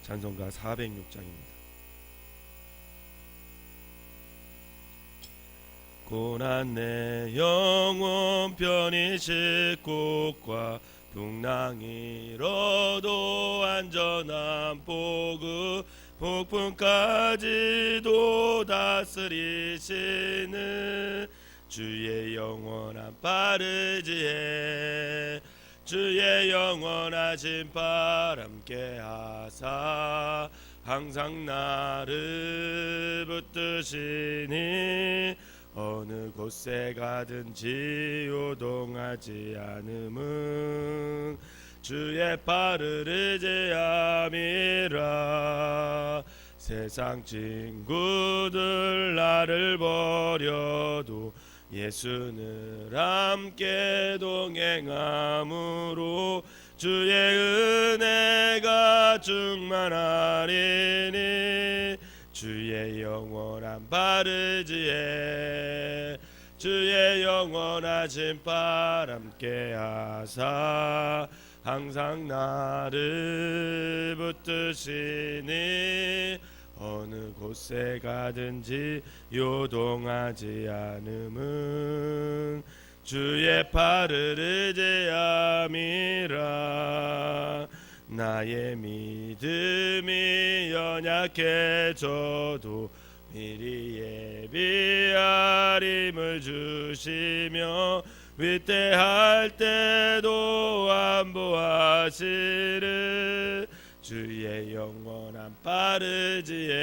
찬송가 406장입니다. 고난 내 영혼 편히 쉴 곳과 풍랑 잃어도 안전한 복음, 폭풍까지도 다스리시는 주의 영원한 빠르지에 주의 영원하신 바람께 하사 항상 나를 붙드시니 어느 곳에 가든지 요동하지 않음은 주의 발을 의지함이라. 세상 친구들 나를 버려도 예수는 함께 동행함으로 주의 은혜가 충만하리니 주의 영원한 바르지에 주의 영원하신 바람께 하사 항상 나를 붙드시니 어느 곳에 가든지 요동하지 않음은 주의 발을 의지함이라. 나의 믿음이 연약해져도 미리 예비하림을 주시며 위태할 때도 안보하시는 주의 영원한 빠르지에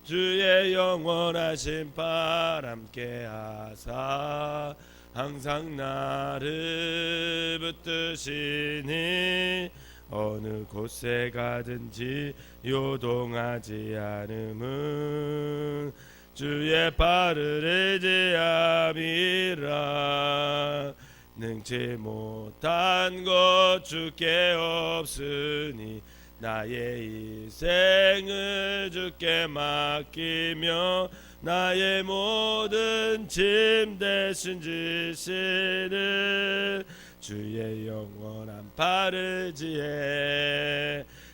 주의 영원하신 바람께 하사 항상 나를 붙드시니 어느 곳에 가든지 요동하지 않음은 주의 발을 의지함이라. 능치 못한 것 주께 없으니 나의 인생을 주께 맡기며 나의 모든 짐 대신 지시는 주의 영원한 바르지에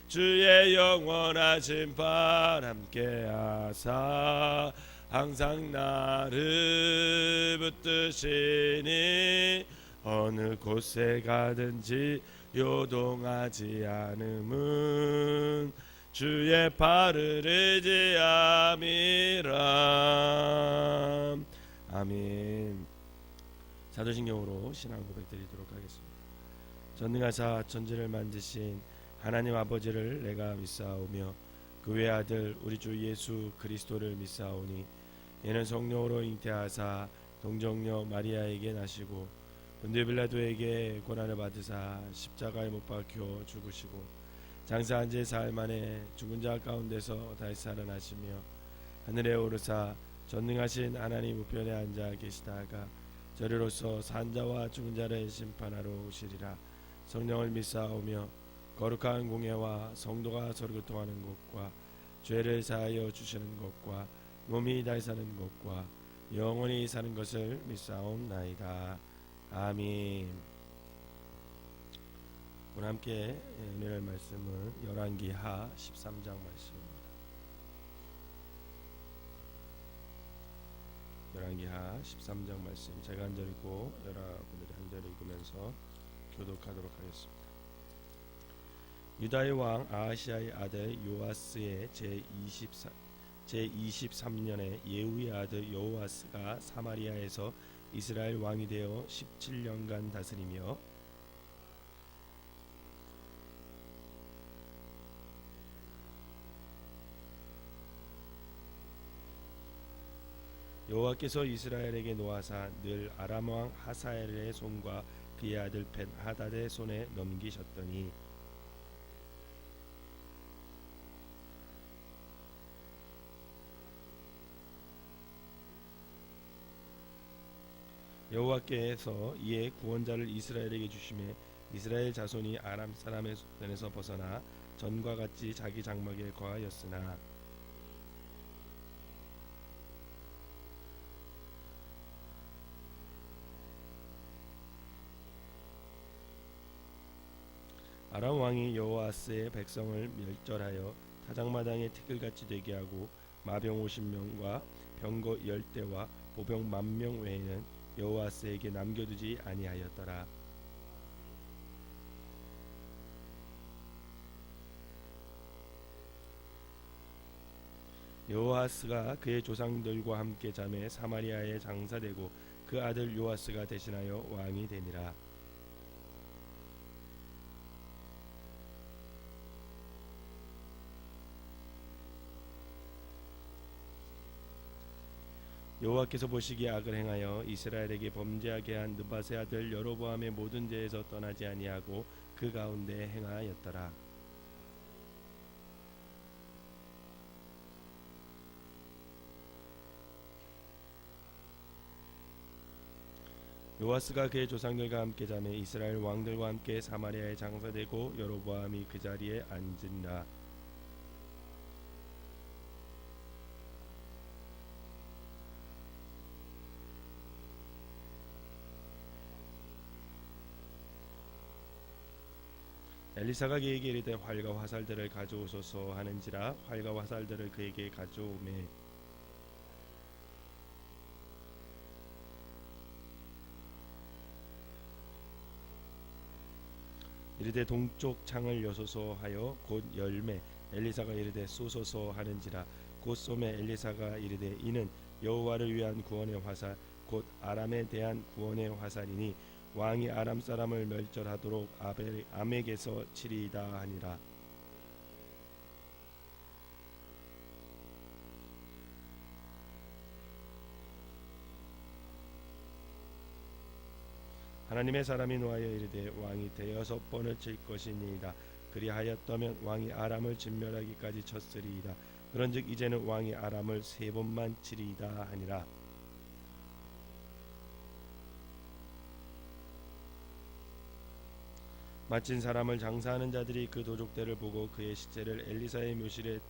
주의 영원하신 바람께 하사 항상 나를 붙드시니 어느 곳에 가든지 요동하지 않음은 주의 발을 의지함이라. 아멘. 사도신경으로 신앙 고백드리도록 하겠습니다. 전능하사 천지를 만드신 하나님 아버지를 내가 믿사오며 그 외아들 우리 주 예수 그리스도를 믿사오니 이는 성령으로 잉태하사 동정녀 마리아에게 나시고 본디오 빌라도에게 고난을 받으사 십자가에 못 박혀 죽으시고 장사한 지 사흘 만에 죽은 자 가운데서 다시 살아나시며 하늘에 오르사 전능하신 하나님 우편에 앉아 계시다가 저리로서 산자와 죽은 자를 심판하러 오시리라. 성령을 믿사오며 거룩한 공예와 성도가 서로 교통하는 것과 죄를 사하여 주시는 것과 몸이 다시 사는 것과 영원히 사는 것을 믿사옵나이다. 아멘. 오늘 함께 은혜의 말씀은 열왕기하 13장 말씀입니다. 열왕기하 13장 말씀 제가 한 절 읽고 여러분들이 한 절 읽으면서 교독하도록 하겠습니다. 유다의 왕 아하시아의 아들 요아스의 제23년에 예후의 아들 여호아스가 사마리아에서 이스라엘 왕이 되어 17년간 다스리며 여호와께서 이스라엘에게 노하사 늘 아람 왕 하사엘의 손과 그의 아들 벤 하닷의 손에 넘기셨더니 여호와께서 이에 구원자를 이스라엘에게 주심에 이스라엘 자손이 아람 사람의 손에서 벗어나 전과 같이 자기 장막에 거하였으나 아람 왕이 여호아스의 백성을 멸절하여 타작마당에 티끌같이 되게 하고 마병 50명과 병거 10대와 보병 10,000명 외에는 여호아스에게 남겨두지 아니하였더라. 여호아스가 그의 조상들과 함께 잠에 사마리아에 장사되고 그 아들 요아스가 대신하여 왕이 되니라. 여호와께서 보시기에 악을 행하여 이스라엘에게 범죄하게 한 느밧의 아들 여로보암의 모든 죄에서 떠나지 아니하고 그 가운데 행하였더라. 요아스가 그의 조상들과 함께 잠에 이스라엘 왕들과 함께 사마리아에 장사되고 여로보암이 그 자리에 앉으니라. 엘리사가 그에게 이르되 활과 화살들을 가져오소서 하는지라 활과 화살들을 그에게 가져오매 이르되 동쪽 창을 여소서 하여 곧 열매 엘리사가 이르되 쏘소서 하는지라 곧 쏘매 엘리사가 이르되 이는 여호와를 위한 구원의 화살 곧 아람에 대한 구원의 화살이니 왕이 아람 사람을 멸절하도록 암에게서 치리이다 하니라. 하나님의 사람이 노하여 이르되 왕이 대여섯 번을 칠 것이니이다. 그리하였다면 왕이 아람을 진멸하기까지 쳤으리이다. 그런즉 이제는 왕이 아람을 세 번만 치리이다 하니라. 마친 사람을 장사하는 자들이 그 도적대를 보고 그의 시체를 엘리사의 묘실에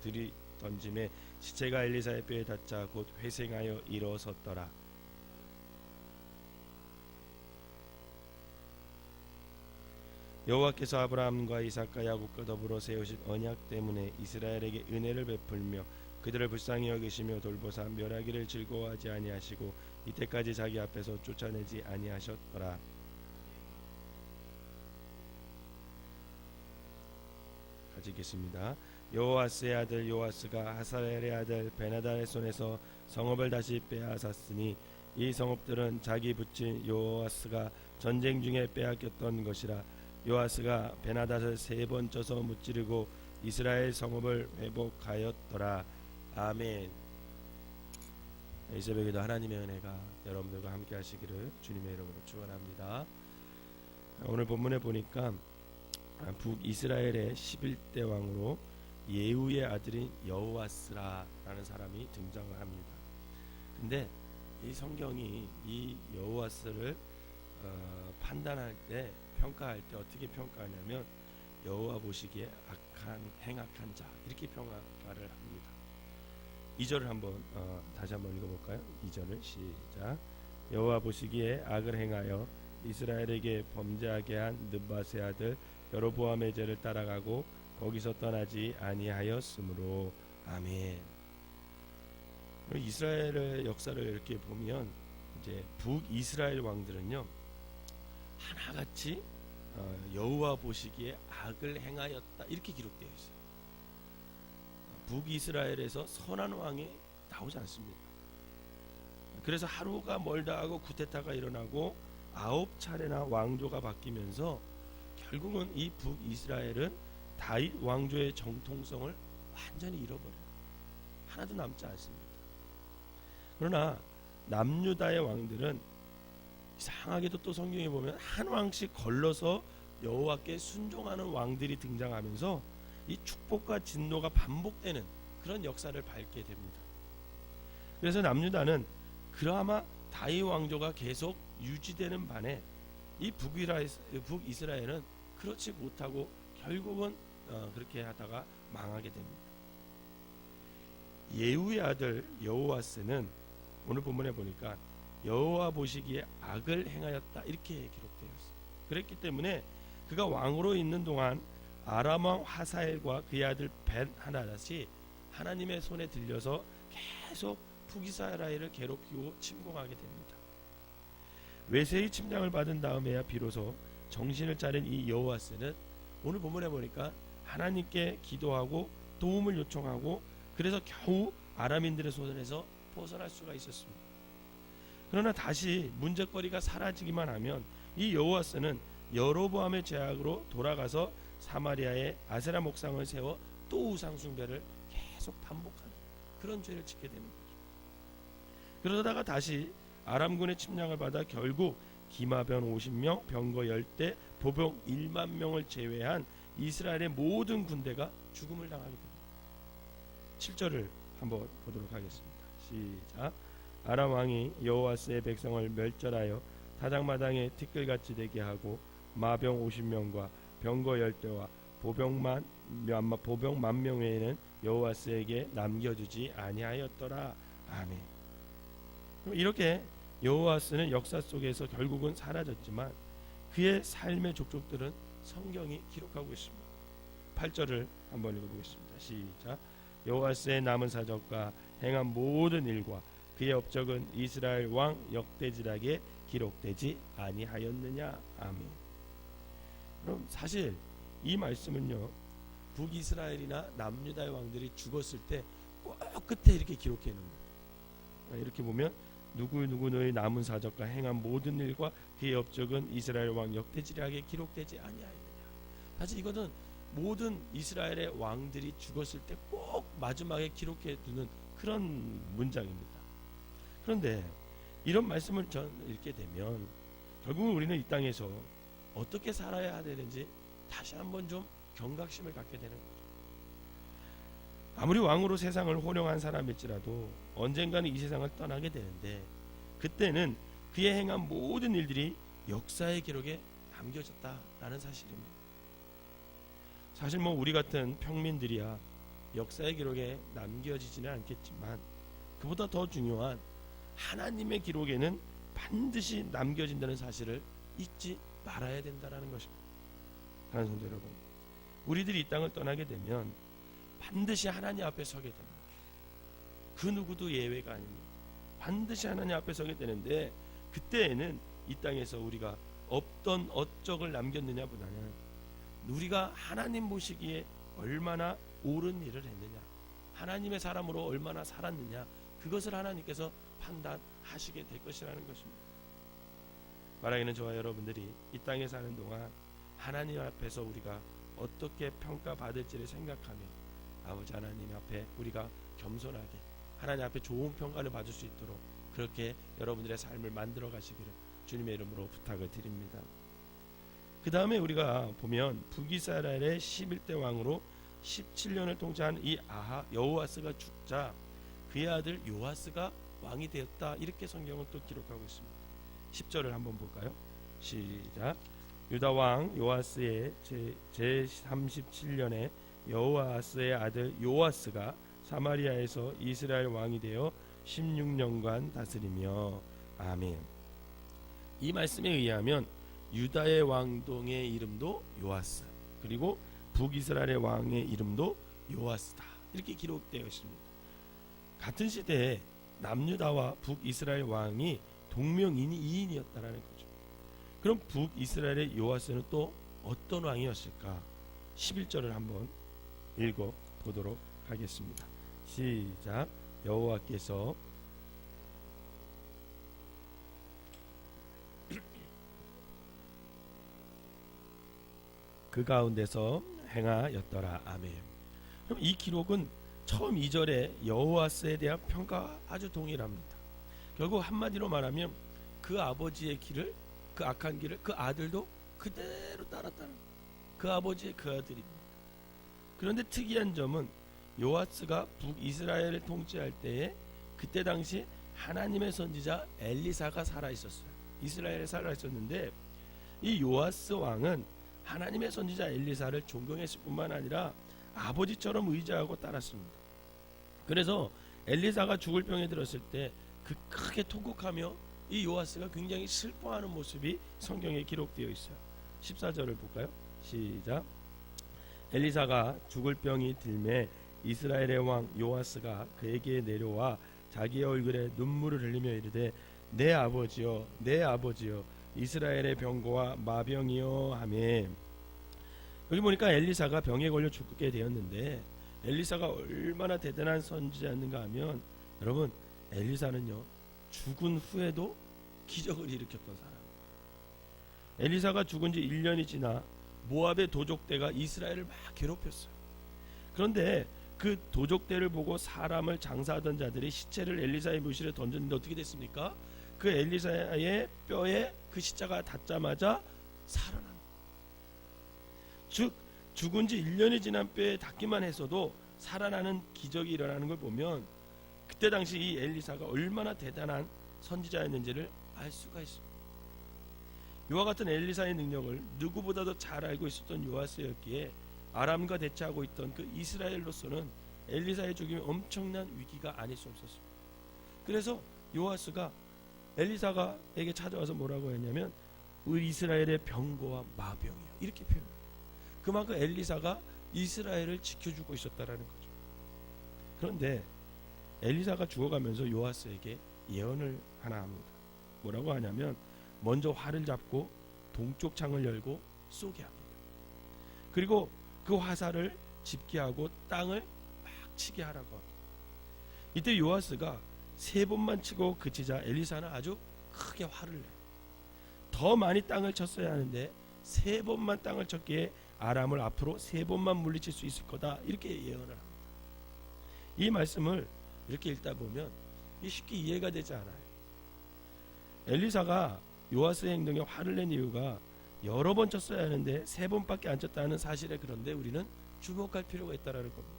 들이 던짐에 시체가 엘리사의 뼈에 닿자 곧 회생하여 일어섰더라. 여호와께서 아브라함과 이삭과 야곱과 더불어 세우신 언약 때문에 이스라엘에게 은혜를 베풀며 그들을 불쌍히 여기시며 돌보사 멸하기를 즐거워하지 아니하시고 이때까지 자기 앞에서 쫓아내지 아니하셨더라. 같이 읽겠습니다. 여호아스의 아들 요아스가 하사엘의 아들 베나다의 손에서 성읍을 다시 빼앗았으니 이 성읍들은 자기 부친 요아스가 전쟁 중에 빼앗겼던 것이라. 요아스가 베나닷을 세 번 쳐서 무찌르고 이스라엘 성읍을 회복하였더라. 아멘. 이 새벽에도 하나님의 은혜가 여러분들과 함께 하시기를 주님의 이름으로 축원합니다. 오늘 본문에 보니까 북이스라엘의 11대 왕으로 예후의 아들인 여호아스라라는 사람이 등장을 합니다. 근데 이 성경이 이 여호아스를 판단할 때 평가할 때 어떻게 평가하냐면 여호와 보시기에 악한 행악한 자 이렇게 평가를 합니다. 2절을 한번 다시 한번 읽어볼까요? 2절을 시작. 여호와 보시기에 악을 행하여 이스라엘에게 범죄하게 한 느밧의 아들 여로보암의 죄를 따라가고 거기서 떠나지 아니하였으므로. 아멘. 이스라엘의 역사를 이렇게 보면 이제 북이스라엘 왕들은요 하나같이 여호와 보시기에 악을 행하였다 이렇게 기록되어 있어요. 북이스라엘에서 선한 왕이 나오지 않습니다. 그래서 하루가 멀다 하고 쿠데타가 일어나고 9차례나 왕조가 바뀌면서 결국은 이 북이스라엘은 다윗 왕조의 정통성을 완전히 잃어버려요. 하나도 남지 않습니다. 그러나 남유다의 왕들은 이상하게도 또 성경에 보면 한 왕씩 걸러서 여호와께 순종하는 왕들이 등장하면서 이 축복과 진노가 반복되는 그런 역사를 밟게 됩니다. 그래서 남유다는 그나마 다윗 왕조가 계속 유지되는 반에 이 북이스라엘은 그렇지 못하고 결국은 그렇게 하다가 망하게 됩니다. 예후의 아들 여호아스는 오늘 본문에 보니까 여호와 보시기에 악을 행하였다 이렇게 기록되어 있어요. 그랬기 때문에 그가 왕으로 있는 동안 아람 왕 하사엘과 그의 아들 벤 하닷이 하나님의 손에 들려서 계속 북이스라엘을 괴롭히고 침공하게 됩니다. 외세의 침략을 받은 다음에야 비로소 정신을 차린 이 여호와스는 오늘 본문에 보니까 하나님께 기도하고 도움을 요청하고 그래서 겨우 아람인들의 손에서 벗어날 수가 있었습니다. 그러나 다시 문제거리가 사라지기만 하면 이 여호와스는 여로보암의 죄악으로 돌아가서 사마리아에 아세라 목상을 세워 또 우상 숭배를 계속 반복하는 그런 죄를 짓게 되는 거죠. 그러다가 다시 아람군의 침략을 받아 결국 기마변 50명, 병거 10대, 보병 1만 명을 제외한 이스라엘의 모든 군대가 죽음을 당하게 됩니다. 7절을 한번 보도록 하겠습니다. 시작. 아람 왕이 여호와스의 백성을 멸절하여 타작마당에 티끌같이 되게 하고 마병 50명과 병거 10대와 보병 만 명 외에는 여호와스에게 남겨주지 아니하였더라. 아멘. 이렇게 여호와스는 역사 속에서 결국은 사라졌지만 그의 삶의 족속들은 성경이 기록하고 있습니다. 8절을 한번 읽어보겠습니다. 시작. 여호와스의 남은 사적과 행한 모든 일과 그의 업적은 이스라엘 왕 역대지락에 기록되지 아니하였느냐. 아멘. 그럼 사실 이 말씀은요, 북이스라엘이나 남유다의 왕들이 죽었을 때 꼭 끝에 이렇게 기록해 놓은 거예요. 이렇게 보면 누구 너의 남은 사적과 행한 모든 일과 그의 업적은 이스라엘 왕 역대지략에 기록되지 아니하였느냐. 사실 이것은 모든 이스라엘의 왕들이 죽었을 때 꼭 마지막에 기록해 두는 그런 문장입니다. 그런데 이런 말씀을 읽게 되면 결국 우리는 이 땅에서 어떻게 살아야 되는지 다시 한번 좀 경각심을 갖게 되는 거죠. 아무리 왕으로 세상을 호령한 사람일지라도 언젠가는 이 세상을 떠나게 되는데 그때는 그의 행한 모든 일들이 역사의 기록에 남겨졌다라는 사실입니다. 사실 우리 같은 평민들이야 역사의 기록에 남겨지지는 않겠지만 그보다 더 중요한 하나님의 기록에는 반드시 남겨진다는 사실을 잊지 말아야 된다는 것입니다. 사랑하는 성도 여러분, 우리들이 이 땅을 떠나게 되면 반드시 하나님 앞에 서게 됩니다. 그 누구도 예외가 아닙니다. 반드시 하나님 앞에 서게 되는데 그때에는 이 땅에서 우리가 어떤 업적을 남겼느냐보다는 우리가 하나님 보시기에 얼마나 옳은 일을 했느냐, 하나님의 사람으로 얼마나 살았느냐, 그것을 하나님께서 판단하시게 될 것이라는 것입니다. 말하기는 저와 여러분들이 이 땅에 사는 동안 하나님 앞에서 우리가 어떻게 평가받을지를 생각하며 아버지 하나님 앞에 우리가 겸손하게 하나님 앞에 좋은 평가를 받을 수 있도록 그렇게 여러분들의 삶을 만들어 가시기를 주님의 이름으로 부탁을 드립니다. 그 다음에 우리가 보면 북이스라엘의 11대 왕으로 17년을 통치한 이 여호와스가 죽자 그의 아들 요아스가 왕이 되었다, 이렇게 성경은 또 기록하고 있습니다. 10절을 한번 볼까요? 시작. 유다 왕 요아스의 제37년에 여호아스의 아들 요아스가 사마리아에서 이스라엘 왕이 되어 16년간 다스리며. 아멘. 이 말씀에 의하면 유다의 왕동의 이름도 요아스, 그리고 북이스라엘의 왕의 이름도 요아스다, 이렇게 기록되어 있습니다. 같은 시대에 남유다와 북이스라엘 왕이 동명이인이었다라는 거죠. 그럼 북이스라엘의 요아스는 또 어떤 왕이었을까? 11절을 한번 읽어 보도록 하겠습니다. 시작. 여호와께서 그 가운데서 행하였더라. 아멘. 그럼 이 기록은 처음 2절에 여호와스에 대한 평가와 아주 동일합니다. 결국 한마디로 말하면 그 아버지의 길을, 그 악한 길을 그 아들도 그대로 따랐다는, 그 아버지의 그 아들입니다. 그런데 특이한 점은 요아스가 북이스라엘을 통치할 때에 그때 당시 하나님의 선지자 엘리사가 살아 있었어요. 이스라엘에 살아 있었는데 이 요아스 왕은 하나님의 선지자 엘리사를 존경했을 뿐만 아니라 아버지처럼 의지하고 따랐습니다. 그래서 엘리사가 죽을 병에 들었을 때 그 크게 통곡하며 이 요아스가 굉장히 슬퍼하는 모습이 성경에 기록되어 있어요. 14절을 볼까요? 시작. 엘리사가 죽을 병이 들매 이스라엘의 왕 요아스가 그에게 내려와 자기의 얼굴에 눈물을 흘리며 이르되 내 아버지여 내 아버지여 이스라엘의 병거와 마병이여 하매. 여기 보니까 엘리사가 병에 걸려 죽게 되었는데 엘리사가 얼마나 대단한 선지자였는가 하면, 여러분, 엘리사는요 죽은 후에도 기적을 일으켰던 사람. 엘리사가 죽은 지 1년이 지나 모압의 도적대가 이스라엘을 막 괴롭혔어요. 그런데 그 도적대를 보고 사람을 장사하던 자들이 시체를 엘리사의 묘실에 던졌는데 어떻게 됐습니까? 그 엘리사의 뼈에 그 십자가 닿자마자 살아난 거예요. 즉 죽은 지 1년이 지난 뼈에 닿기만 했어도 살아나는 기적이 일어나는 걸 보면 그때 당시 이 엘리사가 얼마나 대단한 선지자였는지를 알 수가 있습니다. 이와 같은 엘리사의 능력을 누구보다도 잘 알고 있었던 요아스였기에 아람과 대치하고 있던 그 이스라엘로서는 엘리사의 죽음이 엄청난 위기가 아닐 수 없었습니다. 그래서 요아스가 엘리사가에게 찾아와서 뭐라고 했냐면 우리 이스라엘의 병거와 마병이야, 이렇게 표현해요. 그만큼 엘리사가 이스라엘을 지켜주고 있었다라는 거죠. 그런데 엘리사가 죽어가면서 요아스에게 예언을 하나 합니다. 뭐라고 하냐면 먼저 활을 잡고 동쪽 창을 열고 쏘게 합니다. 그리고 그 화살을 집게하고 땅을 막 치게 하라고 합니다. 이때 요아스가 3번만 치고 그치자 엘리사는 아주 크게 화를 내요. 더 많이 땅을 쳤어야 하는데 3번만 땅을 쳤기에 아람을 앞으로 3번만 물리칠 수 있을 거다, 이렇게 예언을 합니다. 이 말씀을 이렇게 읽다 보면 쉽게 이해가 되지 않아요. 엘리사가 요아스의 행동에 화를 낸 이유가 여러 번 쳤어야 하는데 3번밖에 안 쳤다는 사실에, 그런데 우리는 주목할 필요가 있다라는 겁니다.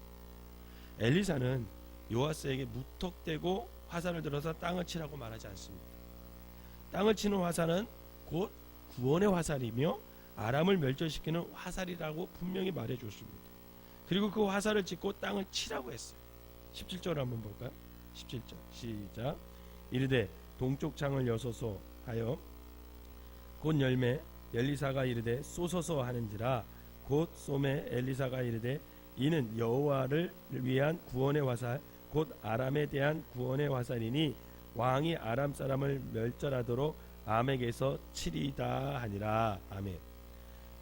엘리사는 요아스에게 무턱대고 화살을 들어서 땅을 치라고 말하지 않습니다. 땅을 치는 화살은 곧 구원의 화살이며 아람을 멸절시키는 화살이라고 분명히 말해 줬습니다. 그리고 그 화살을 짚고 땅을 치라고 했어요. 17절 한번 볼까요? 17절 시작. 이르되 동쪽 창을 여소서 하여 곧 열매 엘리사가 이르되 쏘소서 하는지라 곧 쏘매 엘리사가 이르되 이는 여호와를 위한 구원의 화살 곧 아람에 대한 구원의 화살이니 왕이 아람 사람을 멸절하도록 암에게서 치리다 하니라. 아멘.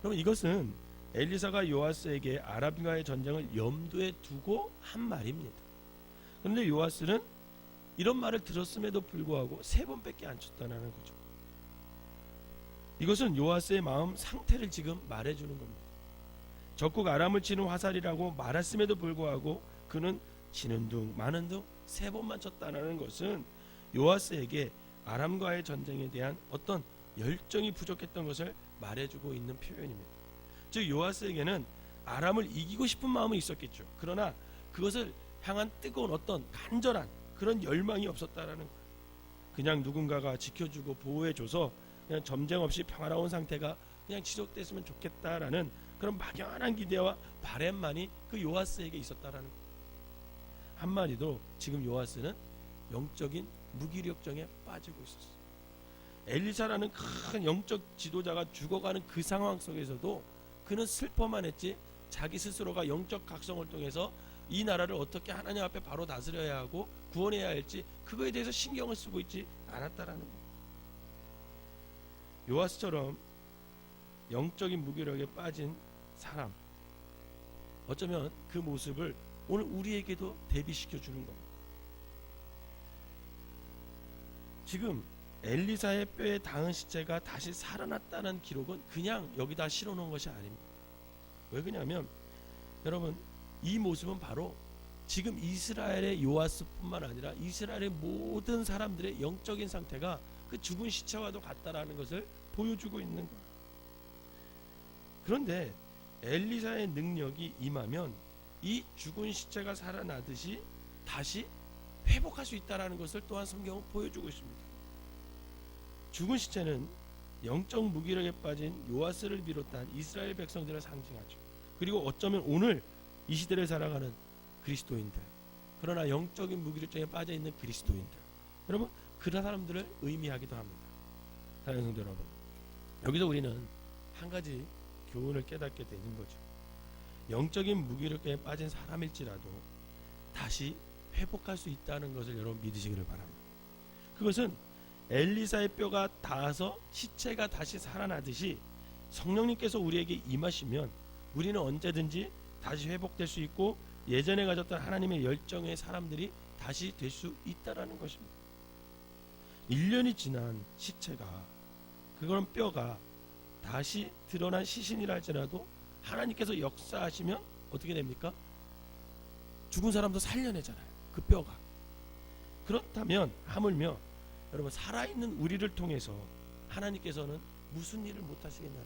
그럼 이것은 엘리사가 요아스에게 아람과의 전쟁을 염두에 두고 한 말입니다. 그런데 요아스는 이런 말을 들었음에도 불구하고 3번밖에 안 쳤다는 거죠. 이것은 요아스의 마음 상태를 지금 말해주는 겁니다. 적국 아람을 치는 화살이라고 말했음에도 불구하고 그는 치는 둥 마는 둥 3번만 쳤다는 것은 요아스에게 아람과의 전쟁에 대한 어떤 열정이 부족했던 것을 말해주고 있는 표현입니다. 즉 요아스에게는 아람을 이기고 싶은 마음은 있었겠죠. 그러나 그것을 향한 뜨거운 어떤 간절한 그런 열망이 없었다라는 거예요. 그냥 누군가가 지켜주고 보호해줘서 그냥 점쟁 없이 평화로운 상태가 그냥 지속됐으면 좋겠다라는 그런 막연한 기대와 바람만이 그 요아스에게 있었다라는 거예요. 한마디로 지금 요아스는 영적인 무기력증에 빠지고 있었어요. 엘리사라는 큰 영적 지도자가 죽어가는 그 상황 속에서도 그는 슬퍼만 했지 자기 스스로가 영적 각성을 통해서 이 나라를 어떻게 하나님 앞에 바로 다스려야 하고 구원해야 할지 그거에 대해서 신경을 쓰고 있지 않았다라는 거예요. 요아스처럼 영적인 무기력에 빠진 사람, 어쩌면 그 모습을 오늘 우리에게도 대비시켜 주는 겁니다. 지금 엘리사의 뼈에 닿은 시체가 다시 살아났다는 기록은 그냥 여기다 실어놓은 것이 아닙니다. 왜 그러냐면 여러분, 이 모습은 바로 지금 이스라엘의 요아스뿐만 아니라 이스라엘의 모든 사람들의 영적인 상태가 그 죽은 시체와도 같다라는 것을 보여주고 있는 거예요. 그런데 엘리사의 능력이 임하면 이 죽은 시체가 살아나듯이 다시 회복할 수 있다는 것을 또한 성경은 보여주고 있습니다. 죽은 시체는 영적 무기력에 빠진 요아스를 비롯한 이스라엘 백성들을 상징하죠. 그리고 어쩌면 오늘 이 시대를 살아가는 그리스도인들, 그러나 영적인 무기력증에 빠져있는 그리스도인들, 여러분 그런 사람들을 의미하기도 합니다. 사랑하는 성도 여러분, 여기서 우리는 한 가지 교훈을 깨닫게 되는 거죠. 영적인 무기력에 빠진 사람일지라도 다시 회복할 수 있다는 것을 여러분 믿으시기를 바랍니다. 그것은 엘리사의 뼈가 닿아서 시체가 다시 살아나듯이 성령님께서 우리에게 임하시면 우리는 언제든지 다시 회복될 수 있고 예전에 가졌던 하나님의 열정의 사람들이 다시 될 수 있다라는 것입니다. 1년이 지난 시체가, 그런 뼈가 다시 드러난 시신이라 할지라도 하나님께서 역사하시면 어떻게 됩니까? 죽은 사람도 살려내잖아요. 그 뼈가. 그렇다면 하물며 여러분 살아있는 우리를 통해서 하나님께서는 무슨 일을 못하시겠냐라.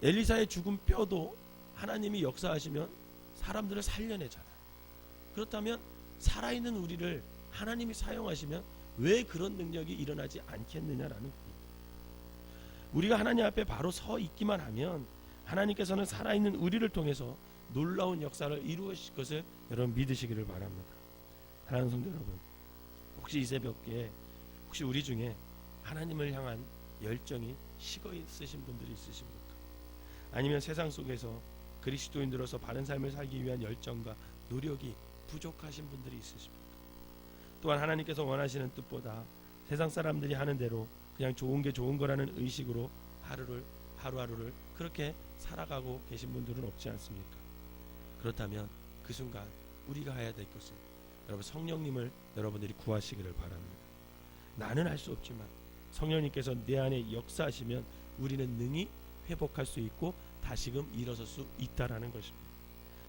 엘리사의 죽은 뼈도 하나님이 역사하시면 사람들을 살려내잖아요. 그렇다면 살아있는 우리를 하나님이 사용하시면 왜 그런 능력이 일어나지 않겠느냐라는 겁니다. 우리가 하나님 앞에 바로 서 있기만 하면 하나님께서는 살아있는 우리를 통해서 놀라운 역사를 이루실 것을 여러분 믿으시기를 바랍니다. 사랑하는 성도 여러분, 혹시 이 새벽에 혹시 우리 중에 하나님을 향한 열정이 식어 있으신 분들이 있으십니까? 아니면 세상 속에서 그리스도인들로서 바른 삶을 살기 위한 열정과 노력이 부족하신 분들이 있으십니까? 또한 하나님께서 원하시는 뜻보다 세상 사람들이 하는 대로 그냥 좋은 게 좋은 거라는 의식으로 하루하루를 그렇게 살아가고 계신 분들은 없지 않습니까? 그렇다면 그 순간 우리가 해야 될 것은 여러분 성령님을 여러분들이 구하시기를 바랍니다. 나는 할 수 없지만 성령님께서 내 안에 역사하시면 우리는 능히 회복할 수 있고 다시금 일어설 수 있다라는 것입니다.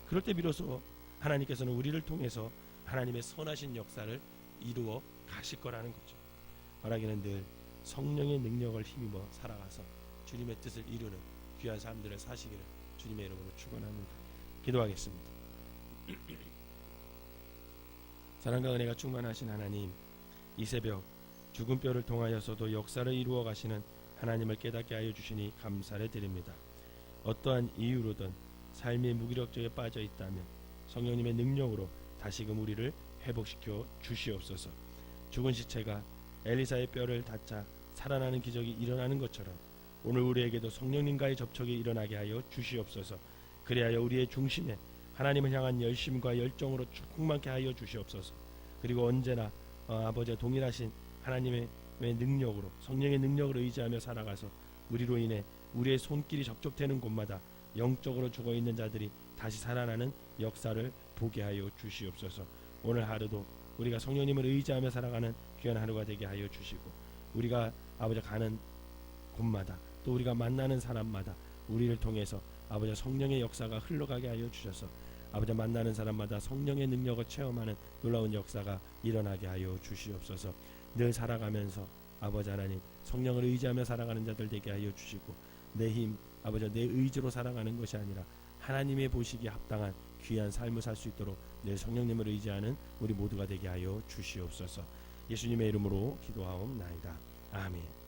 그럴 때 비로소 하나님께서는 우리를 통해서 하나님의 선하신 역사를 이루어 가실 거라는 거죠. 바라기는 늘 성령의 능력을 힘입어 살아가서 주님의 뜻을 이루는 귀한 삶들을 사시기를 주님의 이름으로 축원합니다. 기도하겠습니다. 사랑과 은혜가 충만하신 하나님, 이 새벽 죽은 뼈를 통하여서도 역사를 이루어 가시는 하나님을 깨닫게 하여 주시니 감사를 드립니다. 어떠한 이유로든 삶의 무기력적에 빠져 있다면 성령님의 능력으로 다시금 우리를 회복시켜 주시옵소서. 죽은 시체가 엘리사의 뼈를 닿자 살아나는 기적이 일어나는 것처럼 오늘 우리에게도 성령님과의 접촉이 일어나게 하여 주시옵소서. 그리하여 우리의 중심에 하나님을 향한 열심과 열정으로 충만케 하여 주시옵소서. 그리고 언제나 아버지와 동일하신 하나님의 능력으로, 성령의 능력을 의지하며 살아가서 우리로 인해 우리의 손길이 접촉되는 곳마다 영적으로 죽어있는 자들이 다시 살아나는 역사를 보게 하여 주시옵소서. 오늘 하루도 우리가 성령님을 의지하며 살아가는 귀한 하루가 되게 하여 주시고, 우리가 아버지 가는 곳마다 또 우리가 만나는 사람마다 우리를 통해서 아버지 성령의 역사가 흘러가게 하여 주셔서 아버지 만나는 사람마다 성령의 능력을 체험하는 놀라운 역사가 일어나게 하여 주시옵소서. 늘 살아가면서 아버지 하나님 성령을 의지하며 살아가는 자들 되게 하여 주시고, 내 힘 아버지 내 의지로 살아가는 것이 아니라 하나님의 보시기에 합당한 귀한 삶을 살 수 있도록 늘 성령님을 의지하는 우리 모두가 되게 하여 주시옵소서. 예수님의 이름으로 기도하옵나이다. 아멘.